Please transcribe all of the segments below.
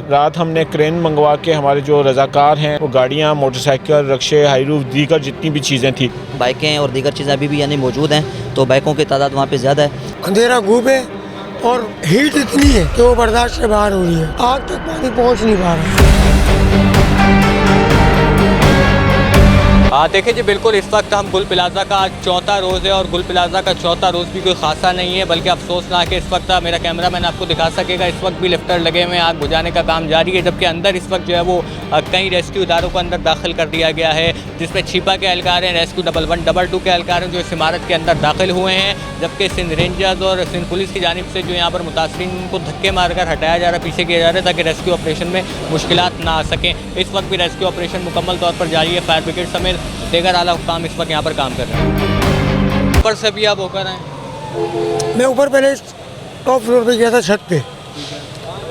रात हमने क्रेन मंगवा के हमारे जो रज़ाकार हैं वो गाड़ियाँ, मोटरसाइकिल, रक्शे, हाईरूफ, दीगर जितनी भी चीज़ें थी, बाइकें और दीगर चीज़ें अभी भी यानी मौजूद हैं, तो बाइकों की तादाद वहाँ पे ज़्यादा है। अंधेरा खूब है और हीट इतनी है कि वो बर्दाश्त से बाहर हो रही है। आग तक पानी पहुँच नहीं पा रहा। देखिए जी, बिल्कुल इस वक्त हम गुल प्लाजा का आज चौथा रोज़ है और गुल प्लाजा का चौथा रोज़ भी कोई खासा नहीं है, बल्कि अफसोसनाक है। इस वक्त मेरा कैमरामैन आपको दिखा सकेगा, इस वक्त भी लिफ्टर लगे हुए हैं, आग बुझाने का काम जारी है, जबकि अंदर इस वक्त जो है वो कई रेस्क्यू इदारों को अंदर दाखिल कर दिया गया है, जिसमें छिपा के एहलकार हैं, रेस्क्यू 112, 122 के एहलकार हैं जो इस इमारत के अंदर दाखिल हुए हैं, जबकि सिंध रेंजर्स और सिंध पुलिस की जानिब से जो यहाँ पर मुतासरीन को धक्के मारकर हटाया जा रहा है, पीछे किया जा रहा है, ताकि रेस्क्यू ऑपरेशन में मुश्किलात ना आ सकें। इस वक्त भी रेस्क्यू ऑपरेशन मुकम्मल तौर पर जारी है। फायर ब्रिगेड समेत दीगर आला हुक्काम इस वक्त यहाँ पर काम कर रहे हैं। ऊपर से भी आप होकर आए? मैं ऊपर पहले टॉप फ्लोर पे गया था, छत पे।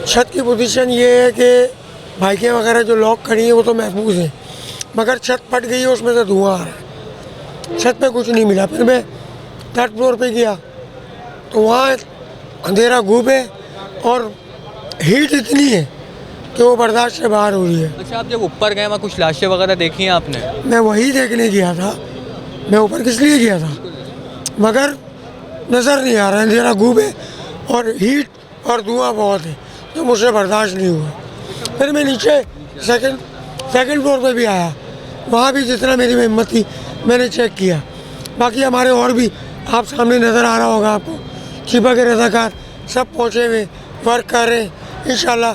छत की पोजीशन ये है कि बाइकें वगैरह जो लॉक खड़ी हैं वो तो महफूज हैं, मगर छत फट गई है, उसमें से धुआं आ रहा है। छत पे कुछ नहीं मिला। फिर मैं थर्ड फ्लोर पे गया तो वहाँ अंधेरा खूब है और हीट इतनी है कि वो बर्दाश्त से बाहर हो रही है। अच्छा, आप जब ऊपर गए वहाँ कुछ लाशें वगैरह देखी हैं आपने? मैं वही देखने गया था। मैं ऊपर किस लिए गया था, मगर नज़र नहीं आ रहा। अंधेरा खूब है और हीट और धुआं बहुत है जो मुझसे बर्दाश्त नहीं हुआ। फिर मैं नीचे सेकंड फ्लोर पे भी आया, वहाँ भी जितना मेरी में हिम्मत थी मैंने चेक किया। बाकी हमारे और भी आप सामने नज़र आ रहा होगा आपको, छिपा के रज़ाकार सब पहुँचे हुए वर्क कर रहे हैं। इंशाल्लाह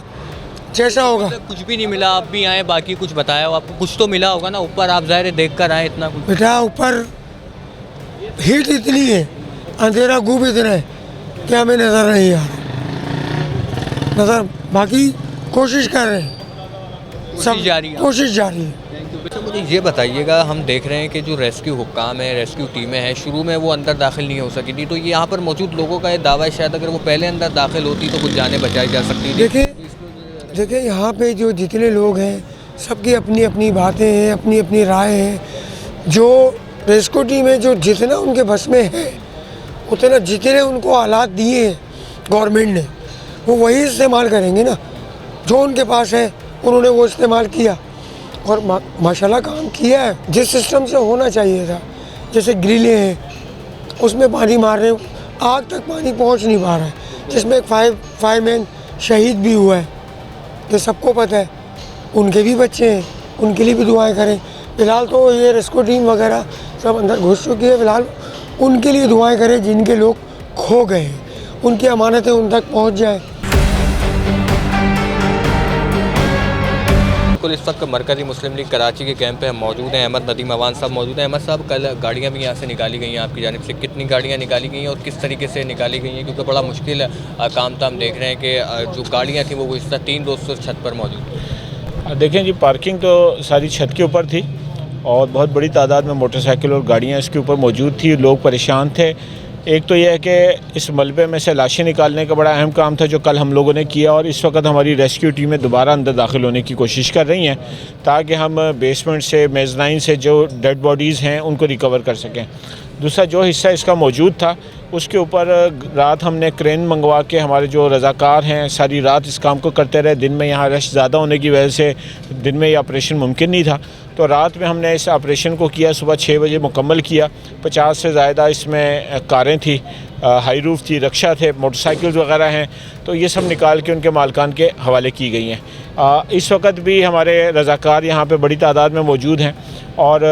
जैसा होगा। कुछ भी नहीं मिला, आप भी आए, बाकी कुछ बताया हो आपको? कुछ तो मिला होगा ना ऊपर, आप ज़ाहिर देख कर आए इतना कुछ। बेटा ऊपर हीट इतनी है, अंधेरा खूब इतना है कि हमें नज़र नहीं आ रहा। नज़र बाकी कोशिश कर रहे हैं, सब कोशिश जारी है। अच्छा, मुझे ये बताइएगा, हम देख रहे हैं कि जो रेस्क्यू हुक्काम है, रेस्क्यू टीमें हैं, शुरू में वो अंदर दाखिल नहीं हो सकी थी, तो यहाँ पर मौजूद लोगों का ये दावा है शायद अगर वो पहले अंदर दाखिल होती तो कुछ जानें बचाई जा सकती थी। देखिए यहाँ पे जो जितने लोग हैं सबकी अपनी अपनी बातें हैं, अपनी अपनी राय है। जो रेस्क्यू टीम है, जो जितना उनके बस में है, उतना जितने उनको हालात दिए हैं गवर्नमेंट ने, वो वही इस्तेमाल करेंगे ना। जो उनके पास है उन्होंने वो इस्तेमाल किया और माशाल्लाह काम किया है जिस सिस्टम से होना चाहिए था। जैसे ग्रिलें हैं उसमें पानी मार रहे, आग तक पानी पहुँच नहीं पा रहा है, जिसमें एक फायरमैन शहीद भी हुआ है, ये सबको पता है। उनके भी बच्चे हैं, उनके लिए भी दुआएं करें। फ़िलहाल तो ये रेस्क्यू टीम वगैरह सब अंदर घुस चुकी है, फ़िलहाल उनके लिए दुआएं करें जिनके लोग खो गए हैं, उनकी अमानतें उन तक पहुंच जाए। इस वक्त मरकज़ी मुस्लिम लीग कराची के कैंप पे हम मौजूद हैं। अहमद नदीम अवान साहब मौजूद हैं। अहमद साहब, कल गाड़ियाँ भी यहाँ से निकाली गई हैं आपकी जानिब से, कितनी गाड़ियाँ निकाली गई हैं और किस तरीके से निकाली गई हैं? क्योंकि बड़ा मुश्किल काम था। हम देख रहे हैं कि जो गाड़ियाँ थी वो इस तरह 3 दोस्तों छत पर मौजूद। देखें जी, पार्किंग तो सारी छत के ऊपर थी और बहुत बड़ी तादाद में मोटरसाइकिल और गाड़ियाँ इसके ऊपर मौजूद थी। लोग परेशान थे। एक तो यह है कि इस मलबे में से लाशें निकालने का बड़ा अहम काम था जो कल हम लोगों ने किया, और इस वक्त हमारी रेस्क्यू टीमें दोबारा अंदर दाखिल होने की कोशिश कर रही हैं ताकि हम बेसमेंट से, मेज़नाइन से जो डेड बॉडीज़ हैं उनको रिकवर कर सकें। दूसरा, जो हिस्सा इसका मौजूद था उसके ऊपर रात हमने क्रेन मंगवा के हमारे जो रज़ाकार हैं सारी रात इस काम को करते रहे। दिन में यहाँ रश ज़्यादा होने की वजह से दिन में ये ऑपरेशन मुमकिन नहीं था, तो रात में हमने इस ऑपरेशन को किया। सुबह 6 बजे मुकम्मल किया। 50 से ज़्यादा इसमें कारें थी, हाई रूफ थी, रक्षा थे, मोटरसाइकिल्स वगैरह हैं, तो ये सब निकाल के उनके मालकान के हवाले की गई हैं। इस वक्त भी हमारे रज़ाकार यहाँ पे बड़ी तादाद में मौजूद हैं और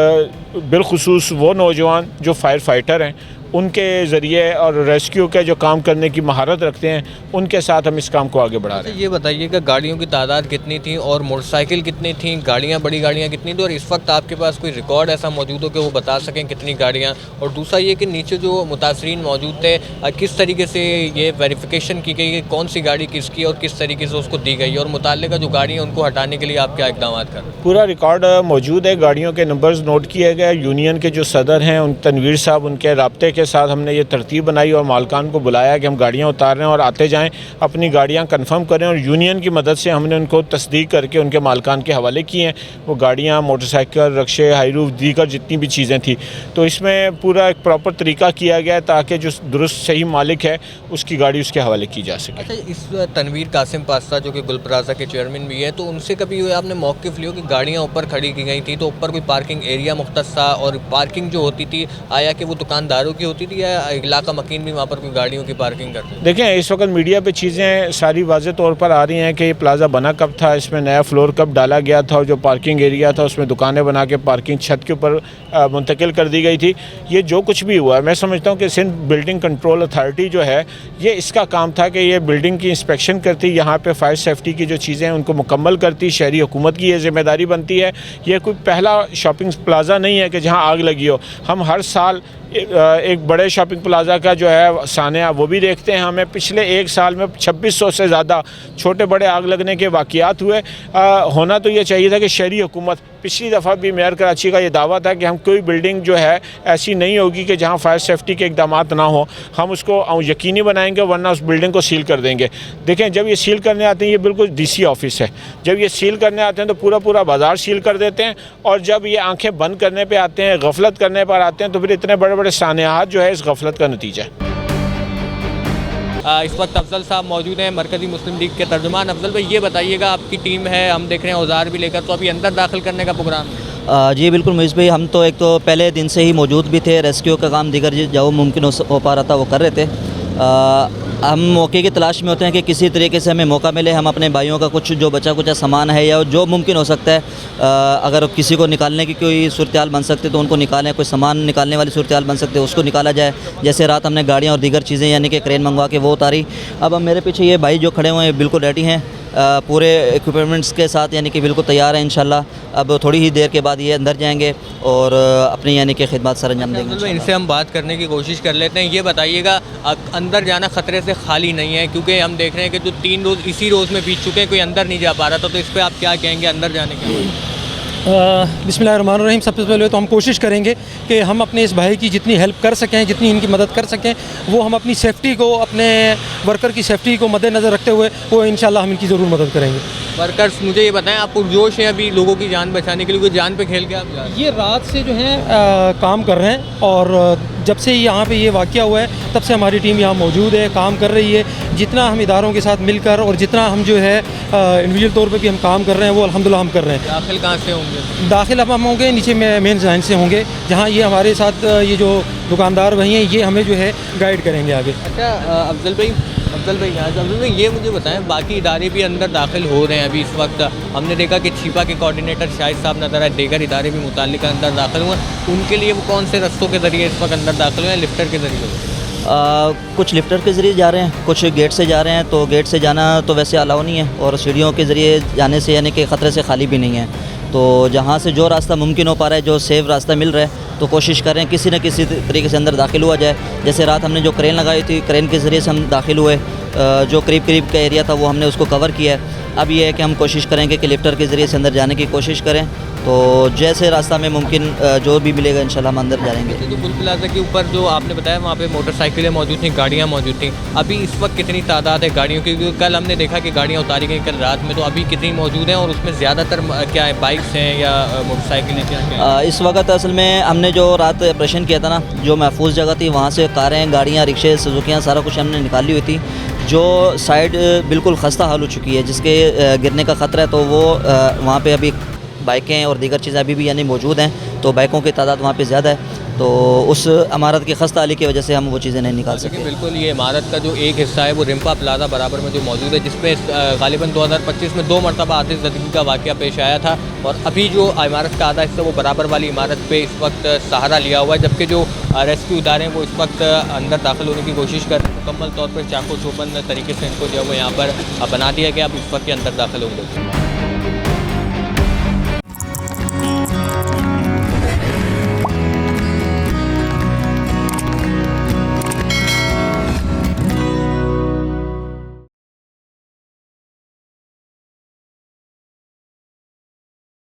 बिलखुसूस वो नौजवान जो फायर फाइटर हैं उनके ज़रिए और रेस्क्यू के जो काम करने की महारत रखते हैं उनके साथ हम इस काम को आगे बढ़ा रहे हैं। ये बताइएगा, गाड़ियों की तादाद कितनी थी और मोटरसाइकिल कितनी थी, गाड़ियाँ, बड़ी गाड़ियाँ कितनी थी, और इस वक्त आपके पास कोई रिकॉर्ड ऐसा मौजूद हो कि वो बता सकें कितनी गाड़ियाँ? और दूसरा ये कि नीचे जो मुतासरीन मौजूद थे किस तरीके से ये वेरिफिकेशन की गई है कौन सी गाड़ी किसकी और किस तरीके से उसको दी गई, और मुताल्लिका जो गाड़ी है उनको हटाने के लिए आप क्या इक़दाम कर रहे हैं? पूरा रिकॉर्ड मौजूद है, गाड़ियों के नंबर्स नोट किए गए। यूनियन के जो सदर हैं उन तनवीर साहब, उनके राब्ते के के साथ हमने ये तरतीब बनाई और मालकान को बुलाया कि हम गाड़ियाँ उतार रहे हैं और आते जाएँ, अपनी गाड़ियाँ कन्फर्म करें। और यूनियन की मदद से हमने उनको तस्दीक करके उनके मालकान के हवाले किए हैं। वो गाड़ियाँ, मोटरसाइकिल, रक्शे, हाईरूफ, दीगर जितनी भी चीज़ें थी, तो इसमें पूरा एक प्रॉपर तरीका किया गया है ताकि जो दुरुस्त सही मालिक है उसकी गाड़ी उसके हवाले की जा सके। अच्छा, इस तनवीर कासिम पास्ता जो कि गुल प्लाजा के चेयरमैन भी है, तो उनसे कभी आपने मौक़िफ़ लियो कि गाड़ियाँ ऊपर खड़ी की गई थी तो ऊपर कोई पार्किंग एरिया मुख्तस था, और पार्किंग जो होती थी आया कि वो दुकानदारों की होती थी या इलाका मकीन भी वहाँ पर कोई गाड़ियों की पार्किंग करते थे? देखें, इस वक्त मीडिया पे चीज़ें सारी वाज़े तौर पर आ रही हैं कि ये प्लाज़ा बना कब था, इसमें नया फ्लोर कब डाला गया था, और जो पार्किंग एरिया था उसमें दुकानें बना के पार्किंग छत के ऊपर मुंतकिल कर दी गई थी। ये जो कुछ भी हुआ है, मैं समझता हूँ कि सिंध बिल्डिंग कंट्रोल अथॉरिटी जो है, ये इसका काम था कि ये बिल्डिंग की इंस्पेक्शन करती, यहाँ पे फायर सेफ्टी की जो चीज़ें हैं उनको मुकम्मल करती। शहरी हुकूमत की ये ज़िम्मेदारी बनती है। ये कोई पहला शॉपिंग प्लाज़ा नहीं है कि जहाँ आग लगी हो। हम हर साल एक बड़े शॉपिंग प्लाज़ा का जो है सानिया वो भी देखते हैं। हमें पिछले एक साल में 2600 से ज़्यादा छोटे बड़े आग लगने के वाक़यात हुए। होना तो ये चाहिए था कि शहरी हुकूमत, पिछली दफ़ा भी मेयर कराची का ये दावा था कि हम कोई बिल्डिंग जो है ऐसी नहीं होगी कि जहाँ फायर सेफ्टी के इक़दाम ना हो, हम उसको यकीनी बनाएंगे, वरना उस बिल्डिंग को सील कर देंगे। देखें, जब ये सील करने आते हैं, ये बिल्कुल DC ऑफिस है, जब ये सील करने आते हैं तो पूरा बाज़ार सील कर देते हैं, और जब ये आंखें बंद करने पे आते हैं, गफलत करने पर आते हैं, तो फिर इतने बड़े बड़े सानियात जो है इस गफलत का नतीजा है। इस वक्त अफजल साहब मौजूद हैं, मरकज़ी मुस्लिम लीग के तर्जुमान। अफजल भाई, ये बताइएगा, आपकी टीम है, हम देख रहे हैं औजार भी लेकर, तो अभी अंदर दाखिल करने का प्रोग्राम है? जी बिल्कुल मुइज़ भाई, हम तो एक तो पहले दिन से ही मौजूद भी थे। रेस्क्यू का काम दीगर जो मुमकिन हो पा रहा था वो कर रहे थे। हम मौके की तलाश में होते हैं कि किसी तरीके से हमें मौका मिले, हम अपने भाइयों का कुछ जो बचा कुचा सामान है या जो मुमकिन हो सकता है, अगर किसी को निकालने की कोई सूरत-ए-हाल बन सकती है तो उनको निकालें, कोई सामान निकालने वाली सूरत-ए-हाल बन सकती है उसको निकाला जाए। जैसे रात हमने गाड़ियाँ और दीगर चीज़ें यानी कि क्रेन मंगवा के वो उतारी। अब मेरे पीछे ये भाई जो खड़े हुए हैं बिल्कुल रेडी हैं, पूरे इक्विपमेंट्स के साथ, यानी कि बिल्कुल तैयार हैं इंशाल्लाह। अब थोड़ी ही देर के बाद ये अंदर जाएंगे और अपनी यानी कि खिदमत सर अंजाम देंगे। इनसे हम बात करने की कोशिश कर लेते हैं। ये बताइएगा, अंदर जाना ख़तरे से खाली नहीं है, क्योंकि हम देख रहे हैं कि जो 3 रोज़ इसी रोज़ में बीत चुके हैं, कोई अंदर नहीं जा पा रहा था, तो इस पर आप क्या कहेंगे अंदर जाने के लिए? बिस्मिल्लाहिर्रहमानिर्रहीम। सबसे पहले तो हम कोशिश करेंगे कि हम अपने इस भाई की जितनी हेल्प कर सकें, जितनी इनकी मदद कर सकें, वो हम अपनी सेफ़्टी को, अपने वर्कर की सेफ़्टी को मद्देनज़र रखते हुए वो इंशाल्लाह हम इनकी ज़रूर मदद करेंगे। वर्कर्स, मुझे ये बताएं, आप पुरजोश हैं अभी लोगों की जान बचाने के लिए, कोई जान पे खेल के आप जा रहे हैं? ये रात से जो है काम कर रहे हैं, और जब से यहाँ पे ये वाक़या हुआ है तब से हमारी टीम यहाँ मौजूद है, काम कर रही है। जितना हम इदारों के साथ मिलकर और जितना हम जो है इंडिविजुअल तौर पे भी हम काम कर रहे हैं वो अल्हम्दुलिल्लाह हम कर रहे हैं। दाखिल कहाँ से होंगे? दाखिल अब हम होंगे नीचे मेन लाइन से होंगे, जहाँ ये हमारे साथ ये जो दुकानदार वही हैं, ये हमें जो है गाइड करेंगे आगे। अच्छा, अफजल भाई, ये मुझे बताएं, बाकी इदारे भी अंदर दाखिल हो रहे हैं अभी इस वक्त? हमने देखा कि छिपा के कोऑर्डिनेटर शाहिद साहब नजर आए, दीगर इदारे भी मुताल्लिक अंदर दाखिल हुए। उनके लिए वो कौन से रस्तों के ज़रिए इस वक्त अंदर दाखिल हुए हैं? लिफ्टर के ज़रिए? कुछ लिफ्टर के ज़रिए जा रहे हैं, कुछ गेट से जा रहे हैं। तो गेट से जाना तो वैसे अलाउ नहीं है, और सीढ़ियों के ज़रिए जाने से यानी कि ख़तरे से खाली भी नहीं है। तो जहाँ से जो रास्ता मुमकिन हो पा रहा है, जो सेफ रास्ता मिल रहा है, तो कोशिश कर रहे हैं किसी न किसी तरीके से अंदर दाखिल हुआ जाए। जैसे रात हमने जो क्रेन लगाई थी, क्रेन के ज़रिए से हम दाखिल हुए, जो करीब का एरिया था वो हमने उसको कवर किया है। अब ये है कि हम कोशिश करेंगे कि लिफ्टर के ज़रिए से अंदर जाने की कोशिश करें। तो जैसे रास्ता में मुमकिन जो भी मिलेगा इंशाल्लाह हम अंदर जाएंगे। तो गुल प्लाजा के ऊपर जो आपने बताया वहाँ पे मोटरसाइकिलें मौजूद थी, गाड़ियाँ मौजूद थी, अभी इस वक्त कितनी तादाद है गाड़ियों की? क्योंकि कल हमने देखा कि गाड़ियाँ उतारी गई कल रात में, तो अभी कितनी मौजूद हैं और उसमें ज़्यादातर क्या है, बाइक्स हैं या मोटरसाइकिलें, क्या? इस वक्त असल में हमने जो रात ऑपरेशन किया था ना, जो महफूज जगह थी, वहाँ से कारें, गाड़ियाँ, रिक्शे, सुजुकियाँ, सारा कुछ हमने निकाली हुई थी। जो साइड बिल्कुल खस्ता हाल हो चुकी है, जिसके गिरने का ख़तरा है, तो वो वहाँ पे अभी बाइकें और दीगर चीज़ें अभी भी यानी मौजूद हैं। तो बाइकों की तादाद वहाँ पे ज़्यादा है, तो उस इमारत की खस्ता हाली की वजह से हम वो चीज़ें नहीं निकाल सके। बिल्कुल, ये इमारत का जो एक हिस्सा है वो रिम्पा प्लाजा बराबर में जो मौजूद है, जिसमें गालिबन 2025 में 2 मरतबा आतिश ज़दगी का वाक़या पेश आया था, और अभी जो इमारत का आधा हिस्सा वो बराबर वाली इमारत पे इस वक्त सहारा लिया हुआ है, जबकि जो रेस्क्यू इदारे हैं वो इस वक्त अंदर दाखिल होने की कोशिश कर मुकम्मल तौर पर चाको चौबंद तरीके से इनको जो है वो यहाँ पर बना दिया गया। अब इस वक्त के अंदर दाखिल होंगे।